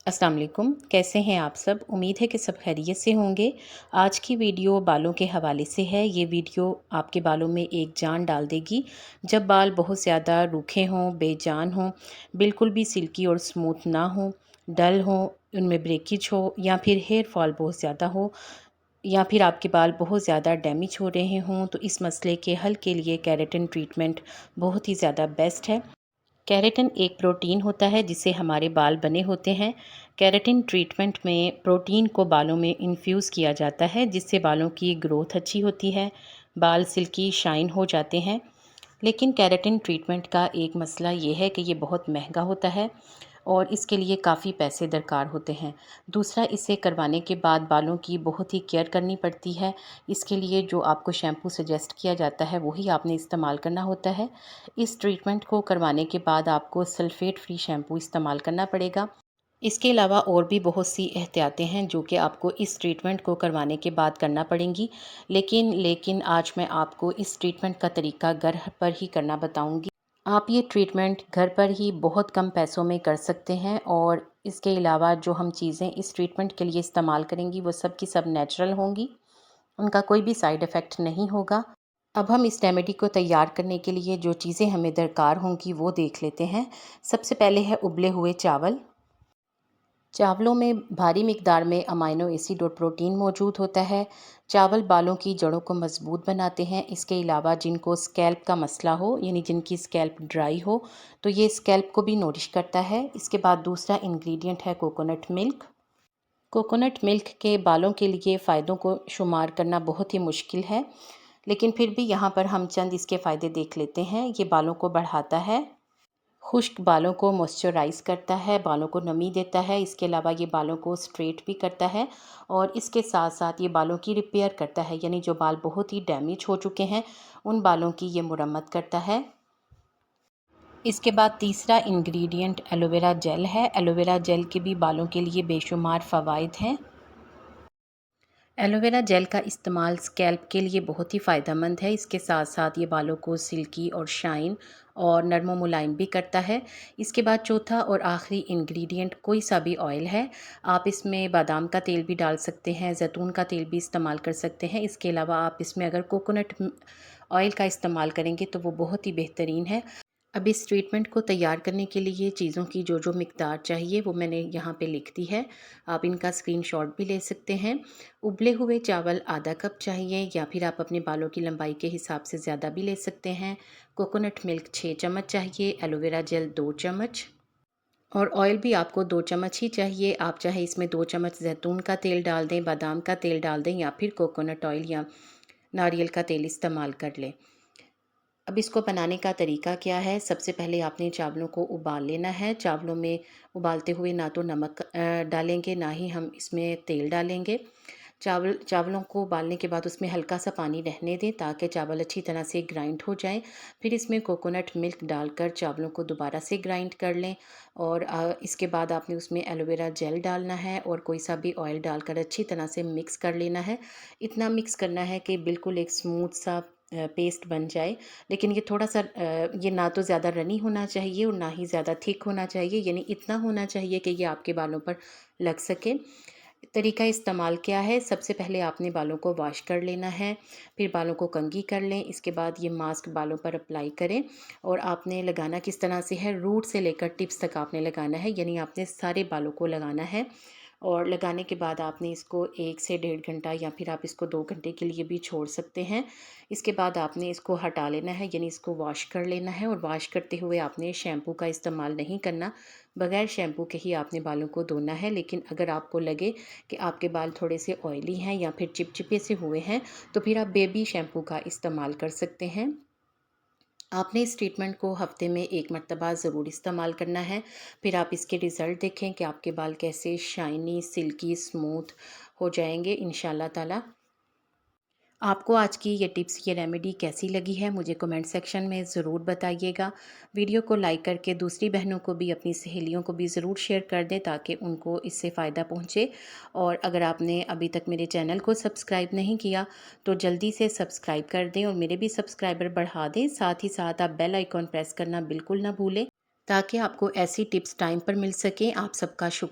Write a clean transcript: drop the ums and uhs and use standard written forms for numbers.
अस्सलाम वालेकुम, कैसे हैं आप सब? उम्मीद है कि सब खैरियत से होंगे। आज की वीडियो बालों के हवाले से है। ये वीडियो आपके बालों में एक जान डाल देगी। जब बाल बहुत ज़्यादा रूखे हों, बेजान हों, बिल्कुल भी सिल्की और स्मूथ ना हों, डल हों, उनमें ब्रेकेज हो या फिर हेयर फॉल बहुत ज़्यादा हो या फिर आपके बाल बहुत ज़्यादा डैमेज हो रहे हों, तो इस मसले के हल के लिए केराटिन ट्रीटमेंट बहुत ही ज़्यादा बेस्ट है। केराटिन एक प्रोटीन होता है जिससे हमारे बाल बने होते हैं। केराटिन ट्रीटमेंट में प्रोटीन को बालों में इन्फ्यूज़ किया जाता है जिससे बालों की ग्रोथ अच्छी होती है, बाल सिल्की शाइन हो जाते हैं। लेकिन केराटिन ट्रीटमेंट का एक मसला ये है कि ये बहुत महंगा होता है और इसके लिए काफ़ी पैसे दरकार होते हैं। दूसरा, इसे करवाने के बाद बालों की बहुत ही केयर करनी पड़ती है। इसके लिए जो आपको शैम्पू सजेस्ट किया जाता है वही आपने इस्तेमाल करना होता है। इस ट्रीटमेंट को करवाने के बाद आपको सल्फ़ेट फ्री शैम्पू इस्तेमाल करना पड़ेगा। इसके अलावा और भी बहुत सी एहतियातें हैं जो कि आपको इस ट्रीटमेंट को करवाने के बाद करना पड़ेंगी। लेकिन आज मैं आपको इस ट्रीटमेंट का तरीका घर पर ही करना बताऊंगी। आप ये ट्रीटमेंट घर पर ही बहुत कम पैसों में कर सकते हैं और इसके अलावा जो हम चीज़ें इस ट्रीटमेंट के लिए इस्तेमाल करेंगी वो सब की सब नेचुरल होंगी। उनका कोई भी साइड इफ़ेक्ट नहीं होगा। अब हम इस रेमेडी को तैयार करने के लिए जो चीज़ें हमें दरकार होंगी वो देख लेते हैं। सबसे पहले है उबले हुए चावल। चावलों में भारी मिकदार में अमाइनो एसिड और प्रोटीन मौजूद होता है। चावल बालों की जड़ों को मजबूत बनाते हैं। इसके अलावा जिनको स्कैल्प का मसला हो, यानी जिनकी स्कैल्प ड्राई हो, तो ये स्कैल्प को भी नोरिश करता है। इसके बाद दूसरा इंग्रेडिएंट है कोकोनट मिल्क। कोकोनट मिल्क के बालों के लिए फ़ायदों को शुमार करना बहुत ही मुश्किल है, लेकिन फिर भी यहाँ पर हम चंद इसके फ़ायदे देख लेते हैं। ये बालों को बढ़ाता है, खुश्क बालों को मॉइस्चराइज़ करता है, बालों को नमी देता है। इसके अलावा ये बालों को स्ट्रेट भी करता है और इसके साथ साथ ये बालों की रिपेयर करता है, यानी जो बाल बहुत ही डैमेज हो चुके हैं उन बालों की ये मुरम्मत करता है। इसके बाद तीसरा इंग्रेडिएंट एलोवेरा जेल है। एलोवेरा जेल के भी बालों के लिए बेशुमार फ़वाइद हैं। एलोवेरा जेल का इस्तेमाल स्कैल्प के लिए बहुत ही फ़ायदेमंद है। इसके साथ साथ ये बालों को सिल्की और शाइन और नरम व मुलायम भी करता है। इसके बाद चौथा और आखिरी इंग्रेडिएंट कोई सा भी ऑयल है। आप इसमें बादाम का तेल भी डाल सकते हैं, जैतून का तेल भी इस्तेमाल कर सकते हैं। इसके अलावा आप इसमें अगर कोकोनट ऑयल का इस्तेमाल करेंगे तो वो बहुत ही बेहतरीन है। अब इस ट्रीटमेंट को तैयार करने के लिए चीज़ों की जो जो मिकदार चाहिए वो मैंने यहाँ पे लिख दी है। आप इनका स्क्रीनशॉट भी ले सकते हैं। उबले हुए चावल आधा कप चाहिए या फिर आप अपने बालों की लंबाई के हिसाब से ज़्यादा भी ले सकते हैं। कोकोनट मिल्क 6 चम्मच चाहिए, एलोवेरा जेल 2 चम्मच और ऑयल भी आपको 2 चम्मच ही चाहिए। आप चाहे इसमें 2 चम्मच जैतून का तेल डाल दें, बादाम का तेल डाल दें या फिर कोकोनट ऑयल या नारियल का तेल इस्तेमाल कर लें। अब इसको बनाने का तरीका क्या है? सबसे पहले आपने चावलों को उबाल लेना है। चावलों में उबालते हुए ना तो नमक डालेंगे, ना ही हम इसमें तेल डालेंगे। चावलों को उबालने के बाद उसमें हल्का सा पानी रहने दें ताकि चावल अच्छी तरह से ग्राइंड हो जाएँ। फिर इसमें कोकोनट मिल्क डालकर चावलों को दोबारा से ग्राइंड कर लें और इसके बाद आपने उसमें एलोवेरा जेल डालना है और कोई सा भी ऑयल डालकर अच्छी तरह से मिक्स कर लेना है। इतना मिक्स करना है कि बिल्कुल एक स्मूथ सा पेस्ट बन जाए। लेकिन ये थोड़ा-सा ये ना तो ज़्यादा रनी होना चाहिए और ना ही ज़्यादा थिक होना चाहिए, यानी इतना होना चाहिए कि ये आपके बालों पर लग सके। तरीका इस्तेमाल क्या है? सबसे पहले आपने बालों को वॉश कर लेना है, फिर बालों को कंघी कर लें। इसके बाद ये मास्क बालों पर अप्लाई करें और आपने लगाना किस तरह से है, रूट से लेकर टिप्स तक आपने लगाना है, यानी आपने सारे बालों को लगाना है। और लगाने के बाद आपने इसको 1 से डेढ़ घंटा या फिर आप इसको 2 घंटे के लिए भी छोड़ सकते हैं। इसके बाद आपने इसको हटा लेना है, यानी इसको वॉश कर लेना है और वॉश करते हुए आपने शैम्पू का इस्तेमाल नहीं करना। बगैर शैम्पू के ही आपने बालों को धोना है। लेकिन अगर आपको लगे कि आपके बाल थोड़े से ऑयली हैं या फिर चिपचिपे से हुए हैं, तो फिर आप बेबी शैम्पू का इस्तेमाल कर सकते हैं। आपने इस ट्रीटमेंट को हफ्ते में 1 मरतबा ज़रूर इस्तेमाल करना है। फिर आप इसके रिज़ल्ट देखें कि आपके बाल कैसे शाइनी, सिल्की, स्मूथ हो जाएंगे इंशाल्लाह ताला। आपको आज की ये टिप्स, ये रेमेडी कैसी लगी है मुझे कमेंट सेक्शन में ज़रूर बताइएगा। वीडियो को लाइक करके दूसरी बहनों को भी, अपनी सहेलियों को भी ज़रूर शेयर कर दें ताकि उनको इससे फ़ायदा पहुँचे। और अगर आपने अभी तक मेरे चैनल को सब्सक्राइब नहीं किया तो जल्दी से सब्सक्राइब कर दें और मेरे भी सब्सक्राइबर बढ़ा दें। साथ ही साथ आप बेल आइकॉन प्रेस करना बिल्कुल ना भूलें ताकि आपको ऐसी टिप्स टाइम पर मिल सकें। आप सबका शुक्रिया।